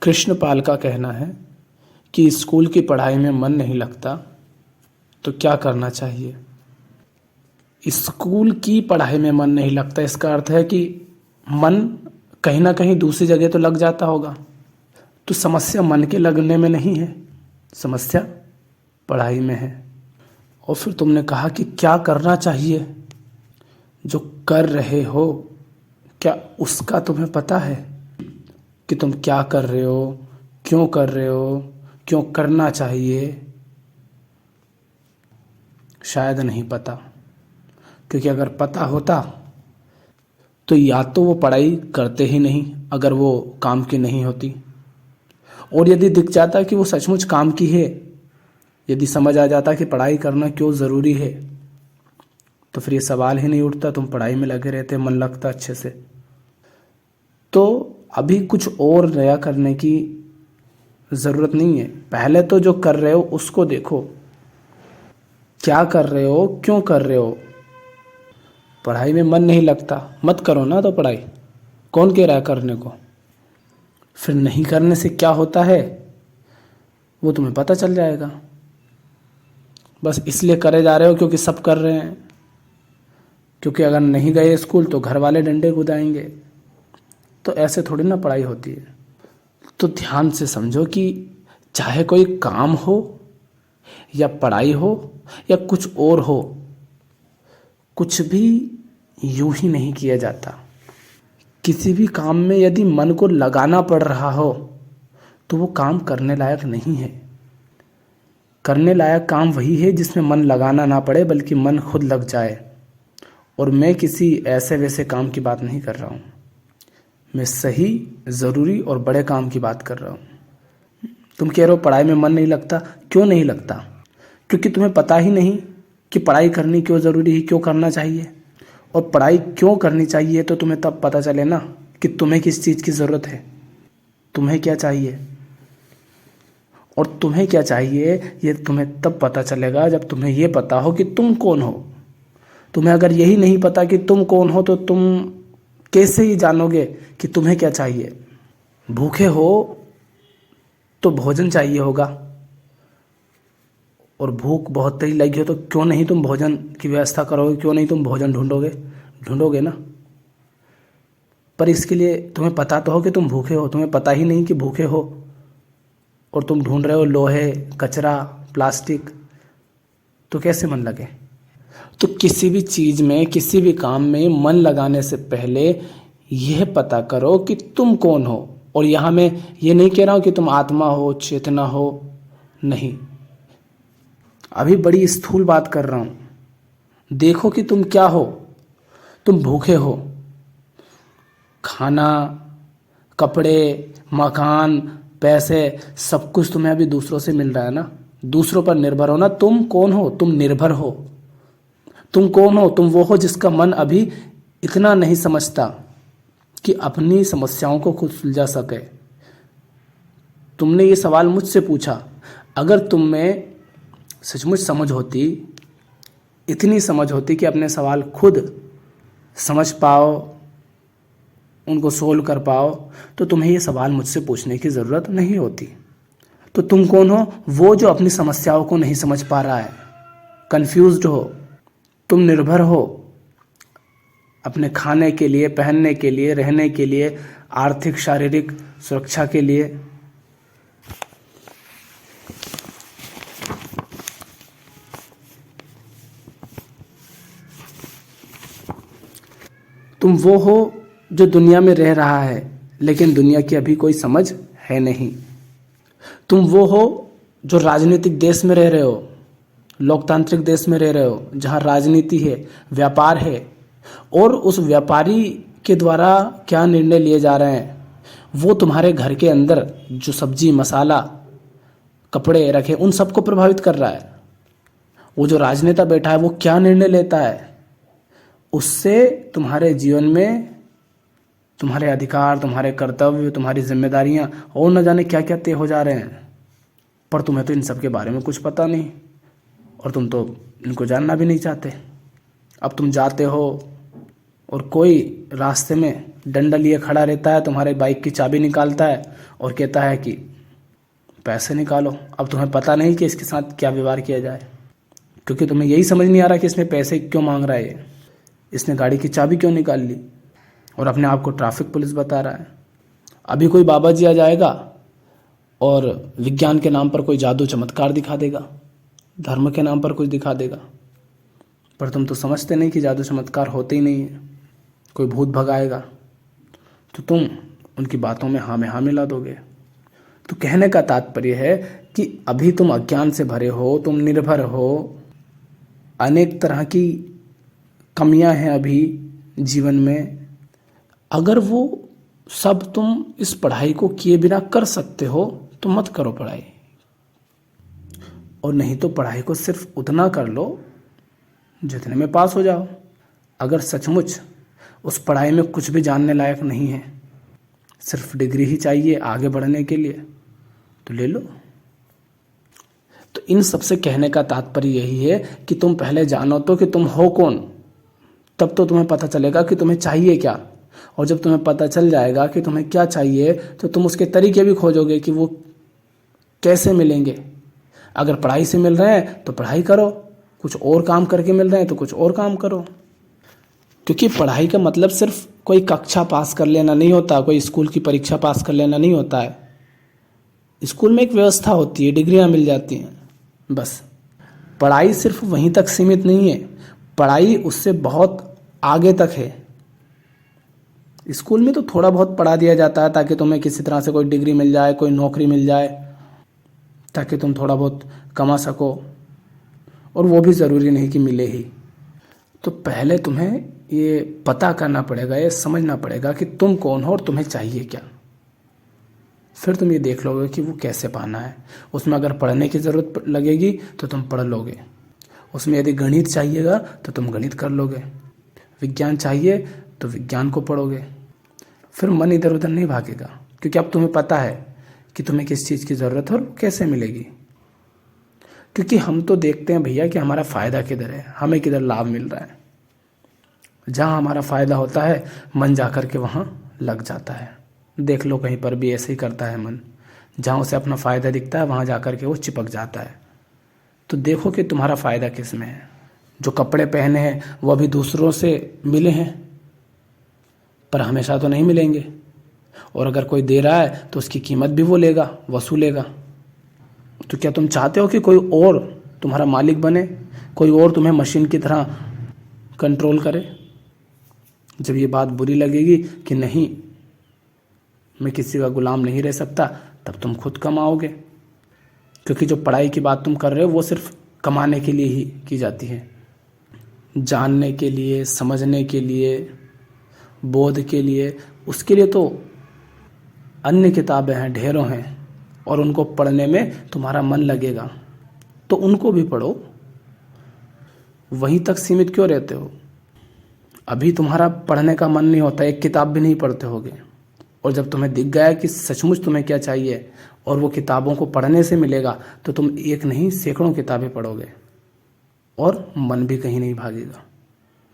कृष्णपाल का कहना है कि स्कूल की पढ़ाई में मन नहीं लगता तो क्या करना चाहिए। स्कूल की पढ़ाई में मन नहीं लगता, इसका अर्थ है कि मन कहीं ना कहीं दूसरी जगह तो लग जाता होगा। तो समस्या मन के लगने में नहीं है, समस्या पढ़ाई में है। और फिर तुमने कहा कि क्या करना चाहिए। जो कर रहे हो क्या उसका तुम्हें पता है कि तुम क्या कर रहे हो, क्यों कर रहे हो, क्यों करना चाहिए? शायद नहीं पता, क्योंकि अगर पता होता तो या तो वो पढ़ाई करते ही नहीं अगर वो काम की नहीं होती, और यदि दिख जाता कि वो सचमुच काम की है, यदि समझ आ जाता कि पढ़ाई करना क्यों ज़रूरी है, तो फिर ये सवाल ही नहीं उठता, तुम पढ़ाई में लगे रहते, मन लगता अच्छे से। तो अभी कुछ और नया करने की ज़रूरत नहीं है। पहले तो जो कर रहे हो उसको देखो, क्या कर रहे हो, क्यों कर रहे हो। पढ़ाई में मन नहीं लगता, मत करो ना तो पढ़ाई, कौन कह रहा है करने को। फिर नहीं करने से क्या होता है वो तुम्हें पता चल जाएगा। बस इसलिए करे जा रहे हो क्योंकि सब कर रहे हैं, क्योंकि अगर नहीं गए स्कूल तो घर वाले डंडे गुदाएंगे। तो ऐसे थोड़ी ना पढ़ाई होती है। तो ध्यान से समझो कि चाहे कोई काम हो या पढ़ाई हो या कुछ और हो, कुछ भी यूं ही नहीं किया जाता। किसी भी काम में यदि मन को लगाना पड़ रहा हो तो वो काम करने लायक नहीं है। करने लायक काम वही है जिसमें मन लगाना ना पड़े, बल्कि मन खुद लग जाए। और मैं किसी ऐसे वैसे काम की बात नहीं कर रहा हूँ, मैं सही, ज़रूरी और बड़े काम की बात कर रहा हूँ। तुम कह रहे हो पढ़ाई में मन नहीं लगता, क्यों नहीं लगता? क्योंकि तुम्हें पता ही नहीं कि पढ़ाई करनी क्यों ज़रूरी है, क्यों करना चाहिए। और पढ़ाई क्यों करनी चाहिए तो तुम्हें तब पता चले ना कि तुम्हें किस चीज़ की ज़रूरत है, तुम्हें क्या चाहिए। और तुम्हें क्या चाहिए ये तुम्हें तब पता चलेगा जब तुम्हें ये पता हो कि तुम कौन हो। तुम्हें अगर यही नहीं पता कि तुम कौन हो तो तुम कैसे ही जानोगे कि तुम्हें क्या चाहिए। भूखे हो तो भोजन चाहिए होगा, और भूख बहुत तेज लगी हो तो क्यों नहीं तुम भोजन की व्यवस्था करोगे, क्यों नहीं तुम भोजन ढूंढोगे ना। पर इसके लिए तुम्हें पता तो हो कि तुम भूखे हो, तुम्हें पता ही नहीं कि भूखे हो और तुम ढूंढ रहे हो लोहे, कचरा, प्लास्टिक, तो कैसे मन लगे। तो किसी भी चीज़ में, किसी भी काम में मन लगाने से पहले यह पता करो कि तुम कौन हो। और यहाँ मैं ये नहीं कह रहा हूँ कि तुम आत्मा हो, चेतना हो, नहीं, अभी बड़ी स्थूल बात कर रहा हूँ। देखो कि तुम क्या हो। तुम भूखे हो, खाना, कपड़े, मकान, पैसे, सब कुछ तुम्हें अभी दूसरों से मिल रहा है ना, दूसरों पर निर्भर हो ना। तुम कौन हो? तुम निर्भर हो। तुम कौन हो? तुम वो हो जिसका मन अभी इतना नहीं समझता कि अपनी समस्याओं को खुद सुलझा सके। तुमने ये सवाल मुझसे पूछा, अगर तुम में सचमुच समझ होती, इतनी समझ होती कि अपने सवाल खुद समझ पाओ, उनको सोल्व कर पाओ, तो तुम्हें ये सवाल मुझसे पूछने की ज़रूरत नहीं होती। तो तुम कौन हो? वो जो अपनी समस्याओं को नहीं समझ पा रहा है, कंफ्यूज्ड हो। तुम निर्भर हो अपने खाने के लिए, पहनने के लिए, रहने के लिए, आर्थिक शारीरिक सुरक्षा के लिए। तुम वो हो जो दुनिया में रह रहा है लेकिन दुनिया की अभी कोई समझ है नहीं। तुम वो हो जो राजनीतिक देश में रह रहे हो, लोकतांत्रिक देश में रह रहे हो, जहाँ राजनीति है, व्यापार है, और उस व्यापारी के द्वारा क्या निर्णय लिए जा रहे हैं वो तुम्हारे घर के अंदर जो सब्जी, मसाला, कपड़े रखे, उन सबको प्रभावित कर रहा है। वो जो राजनेता बैठा है वो क्या निर्णय लेता है, उससे तुम्हारे जीवन में तुम्हारे अधिकार, तुम्हारे कर्तव्य, तुम्हारी जिम्मेदारियां और न जाने क्या क्या तय हो जा रहे हैं। पर तुम्हें तो इन सब के बारे में कुछ पता नहीं, और तुम तो इनको जानना भी नहीं चाहते। अब तुम जाते हो और कोई रास्ते में डंडा लिए खड़ा रहता है, तुम्हारे बाइक की चाबी निकालता है और कहता है कि पैसे निकालो। अब तुम्हें पता नहीं कि इसके साथ क्या व्यवहार किया जाए, क्योंकि तुम्हें यही समझ नहीं आ रहा कि इसने पैसे क्यों मांग रहा है, इसने गाड़ी की चाबी क्यों निकाल ली और अपने आप को ट्रैफिक पुलिस बता रहा है। अभी कोई बाबा जी आ जाएगा और विज्ञान के नाम पर कोई जादू चमत्कार दिखा देगा, धर्म के नाम पर कुछ दिखा देगा, पर तुम तो समझते नहीं कि जादू चमत्कार होते ही नहीं है। कोई भूत भगाएगा तो तुम उनकी बातों में हाँ में हाँ मिला दोगे। तो कहने का तात्पर्य है कि अभी तुम अज्ञान से भरे हो, तुम निर्भर हो, अनेक तरह की कमियां हैं अभी जीवन में। अगर वो सब तुम इस पढ़ाई को किए बिना कर सकते हो तो मत करो पढ़ाई, और नहीं तो पढ़ाई को सिर्फ उतना कर लो जितने में पास हो जाओ। अगर सचमुच उस पढ़ाई में कुछ भी जानने लायक नहीं है, सिर्फ डिग्री ही चाहिए आगे बढ़ने के लिए, तो ले लो। तो इन सबसे कहने का तात्पर्य यही है कि तुम पहले जानो तो कि तुम हो कौन, तब तो तुम्हें पता चलेगा कि तुम्हें चाहिए क्या। और जब तुम्हें पता चल जाएगा कि तुम्हें क्या चाहिए तो तुम उसके तरीके भी खोजोगे कि वो कैसे मिलेंगे। अगर पढ़ाई से मिल रहे हैं तो पढ़ाई करो, कुछ और काम करके मिल रहे हैं तो कुछ और काम करो। क्योंकि पढ़ाई का मतलब सिर्फ कोई कक्षा पास कर लेना नहीं होता, कोई स्कूल की परीक्षा पास कर लेना नहीं होता है। स्कूल में एक व्यवस्था होती है, डिग्रियां मिल जाती हैं, बस। पढ़ाई सिर्फ वहीं तक सीमित नहीं है, पढ़ाई उससे बहुत आगे तक है। स्कूल में तो थोड़ा बहुत पढ़ा दिया जाता है ताकि तुम्हें किसी तरह से कोई डिग्री मिल जाए, कोई नौकरी मिल जाए, ताकि तुम थोड़ा बहुत कमा सको, और वो भी ज़रूरी नहीं कि मिले ही। तो पहले तुम्हें ये पता करना पड़ेगा, ये समझना पड़ेगा कि तुम कौन हो और तुम्हें चाहिए क्या। फिर तुम ये देख लोगे कि वो कैसे पाना है। उसमें अगर पढ़ने की ज़रूरत लगेगी तो तुम पढ़ लोगे, उसमें यदि गणित चाहिएगा तो तुम गणित कर लोगे, विज्ञान चाहिए तो विज्ञान को पढ़ोगे। फिर मन इधर उधर नहीं भागेगा, क्योंकि अब तुम्हें पता है कि तुम्हें किस चीज़ की ज़रूरत है और कैसे मिलेगी। क्योंकि हम तो देखते हैं भैया कि हमारा फ़ायदा किधर है, हमें किधर लाभ मिल रहा है। जहाँ हमारा फ़ायदा होता है मन जा कर के वहाँ लग जाता है। देख लो कहीं पर भी ऐसे ही करता है मन, जहाँ उसे अपना फ़ायदा दिखता है वहाँ जा कर के वो चिपक जाता है। तो देखो कि तुम्हारा फ़ायदा किस में है। जो कपड़े पहने हैं वो अभी दूसरों से मिले हैं, पर हमेशा तो नहीं मिलेंगे, और अगर कोई दे रहा है तो उसकी कीमत भी वो लेगा, वसूलेगा। तो क्या तुम चाहते हो कि कोई और तुम्हारा मालिक बने, कोई और तुम्हें मशीन की तरह कंट्रोल करे? जब ये बात बुरी लगेगी कि नहीं मैं किसी का गुलाम नहीं रह सकता, तब तुम खुद कमाओगे। क्योंकि जो पढ़ाई की बात तुम कर रहे हो वो सिर्फ कमाने के लिए ही की जाती है, जानने के लिए, समझने के लिए, बोध के लिए। उसके लिए तो अन्य किताबें हैं, ढेरों हैं, और उनको पढ़ने में तुम्हारा मन लगेगा तो उनको भी पढ़ो। वहीं तक सीमित क्यों रहते हो? अभी तुम्हारा पढ़ने का मन नहीं होता, एक किताब भी नहीं पढ़ते होगे, और जब तुम्हें दिख गया कि सचमुच तुम्हें क्या चाहिए और वो किताबों को पढ़ने से मिलेगा, तो तुम एक नहीं सैकड़ों किताबें पढ़ोगे और मन भी कहीं नहीं भागेगा,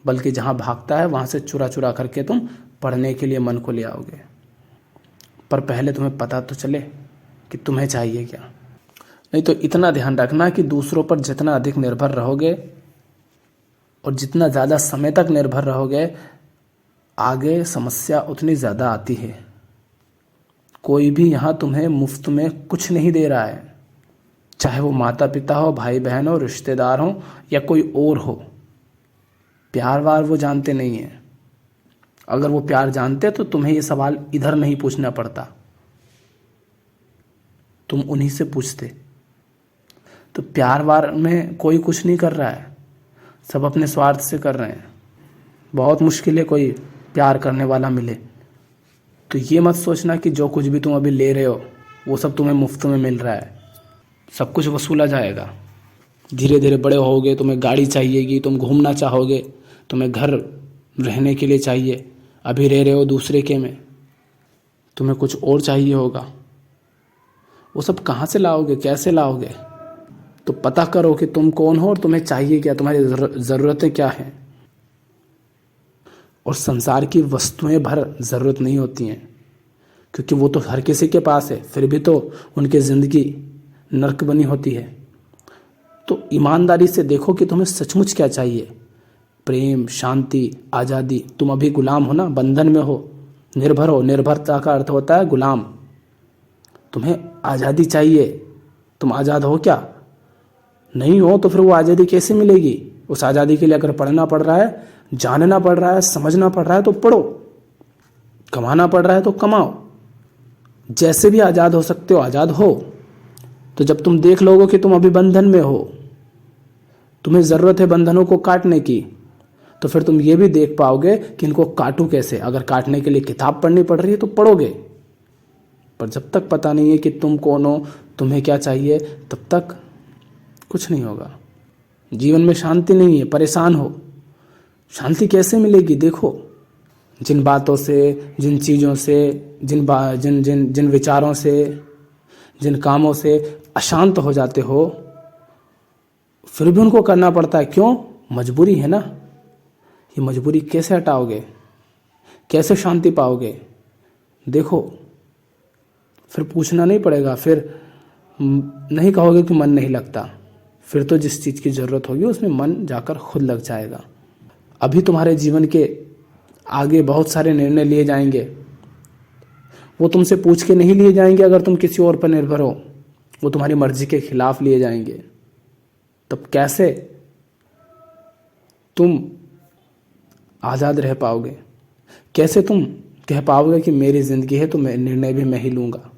बल्कि जहाँ भागता है वहाँ से चुरा चुरा करके तुम पढ़ने के लिए मन को ले आओगे। पर पहले तुम्हें पता तो चले कि तुम्हें चाहिए क्या। नहीं तो इतना ध्यान रखना कि दूसरों पर जितना अधिक निर्भर रहोगे और जितना ज़्यादा समय तक निर्भर रहोगे, आगे समस्या उतनी ज़्यादा आती है। कोई भी यहाँ तुम्हें मुफ्त में कुछ नहीं दे रहा है, चाहे वो माता पिता हो, भाई बहन हो, रिश्तेदार हो या कोई और हो। प्यार वार वो जानते नहीं हैं। अगर वो प्यार जानते तो तुम्हें ये सवाल इधर नहीं पूछना पड़ता, तुम उन्हीं से पूछते। तो प्यार वार में कोई कुछ नहीं कर रहा है, सब अपने स्वार्थ से कर रहे हैं। बहुत मुश्किल है कोई प्यार करने वाला मिले। तो ये मत सोचना कि जो कुछ भी तुम अभी ले रहे हो वो सब तुम्हें मुफ्त में मिल रहा है, सब कुछ वसूला जाएगा। धीरे धीरे बड़े होगे, तुम्हें गाड़ी चाहिएगी, तुम घूमना चाहोगे, तुम्हें घर रहने के लिए चाहिए, अभी रह रहे हो दूसरे के में, तुम्हें कुछ और चाहिए होगा। वो सब कहाँ से लाओगे, कैसे लाओगे? तो पता करो कि तुम कौन हो और तुम्हें चाहिए क्या, तुम्हारी ज़रूरतें क्या हैं। और संसार की वस्तुएं भर ज़रूरत नहीं होती हैं, क्योंकि वो तो हर किसी के पास है, फिर भी तो उनकी ज़िंदगी नर्क बनी होती है। तो ईमानदारी से देखो कि तुम्हें सचमुच क्या चाहिए। प्रेम, शांति, आज़ादी। तुम अभी गुलाम हो ना, बंधन में हो, निर्भर हो। निर्भरता का अर्थ होता है गुलाम। तुम्हें आज़ादी चाहिए। तुम आज़ाद हो क्या? नहीं हो तो फिर वो आज़ादी कैसे मिलेगी? उस आज़ादी के लिए अगर पढ़ना पड़ रहा है, जानना पड़ रहा है, समझना पड़ रहा है तो पढ़ो, कमाना पड़ रहा है तो कमाओ। जैसे भी आज़ाद हो सकते हो आज़ाद हो। तो जब तुम देख लोगे कि तुम अभी बंधन में हो, तुम्हें ज़रूरत है बंधनों को काटने की, तो फिर तुम ये भी देख पाओगे कि इनको काटूं कैसे। अगर काटने के लिए किताब पढ़नी पड़ रही है तो पढ़ोगे, पर जब तक पता नहीं है कि तुम कौन हो, तुम्हें क्या चाहिए, तब तक कुछ नहीं होगा। जीवन में शांति नहीं है, परेशान हो। शांति कैसे मिलेगी? देखो, जिन बातों से, जिन चीज़ों से, जिन विचारों से, जिन कामों से अशांत हो जाते हो, फिर भी उनको करना पड़ता है। क्यों? मजबूरी है ना। ये मजबूरी कैसे हटाओगे? कैसे शांति पाओगे? देखो, फिर पूछना नहीं पड़ेगा, फिर नहीं कहोगे कि मन नहीं लगता। फिर तो जिस चीज़ की ज़रूरत होगी उसमें मन जाकर खुद लग जाएगा। अभी तुम्हारे जीवन के आगे बहुत सारे निर्णय लिए जाएंगे, वो तुमसे पूछ के नहीं लिए जाएंगे। अगर तुम किसी और पर निर्भर हो, वो तुम्हारी मर्जी के खिलाफ लिए जाएंगे। तब कैसे तुम आज़ाद रह पाओगे? कैसे तुम कह पाओगे कि मेरी ज़िंदगी है तो मैं निर्णय भी मैं ही लूँगा?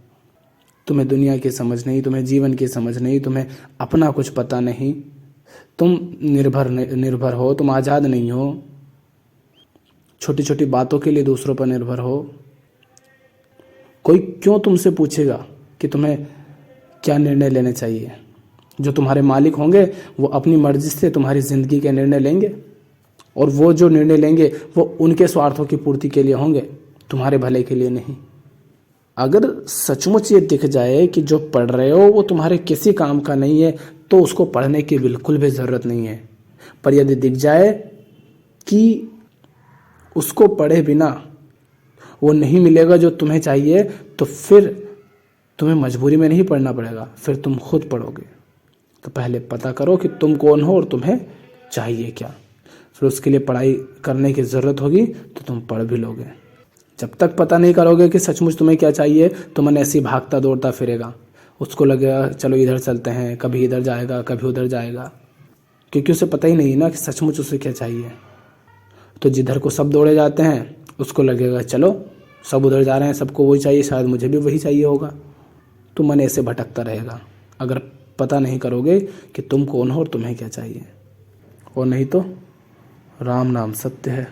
तुम्हें दुनिया की समझ नहीं, तुम्हें जीवन की समझ नहीं, तुम्हें अपना कुछ पता नहीं, तुम निर्भर हो, तुम आज़ाद नहीं हो। छोटी छोटी बातों के लिए दूसरों पर निर्भर हो। कोई क्यों तुमसे पूछेगा कि तुम्हें क्या निर्णय लेने चाहिए? जो तुम्हारे मालिक होंगे वो अपनी मर्जी से तुम्हारी ज़िंदगी के निर्णय लेंगे, और वो जो निर्णय लेंगे वो उनके स्वार्थों की पूर्ति के लिए होंगे, तुम्हारे भले के लिए नहीं। अगर सचमुच ये दिख जाए कि जो पढ़ रहे हो वो तुम्हारे किसी काम का नहीं है, तो उसको पढ़ने की बिल्कुल भी ज़रूरत नहीं है। पर यदि दिख जाए कि उसको पढ़े बिना वो नहीं मिलेगा जो तुम्हें चाहिए, तो फिर तुम्हें मजबूरी में नहीं पढ़ना पड़ेगा, फिर तुम खुद पढ़ोगे। तो पहले पता करो कि तुम कौन हो और तुम्हें चाहिए क्या, फिर उसके लिए पढ़ाई करने की ज़रूरत होगी तो तुम पढ़ भी लोगे। जब तक पता नहीं करोगे कि सचमुच तुम्हें क्या चाहिए, तो मन ऐसे ही भागता दौड़ता फिरेगा। उसको लगेगा चलो इधर चलते हैं, कभी इधर जाएगा, कभी उधर जाएगा, क्योंकि उसे पता ही नहीं ना कि सचमुच उसे क्या चाहिए। तो जिधर को सब दौड़े जाते हैं उसको लगेगा चलो सब उधर जा रहे हैं, सबको वही चाहिए, शायद मुझे भी वही चाहिए होगा। तो मन ऐसे भटकता रहेगा अगर पता नहीं करोगे कि तुम कौन हो और तुम्हें क्या चाहिए। और नहीं तो राम नाम सत्य है।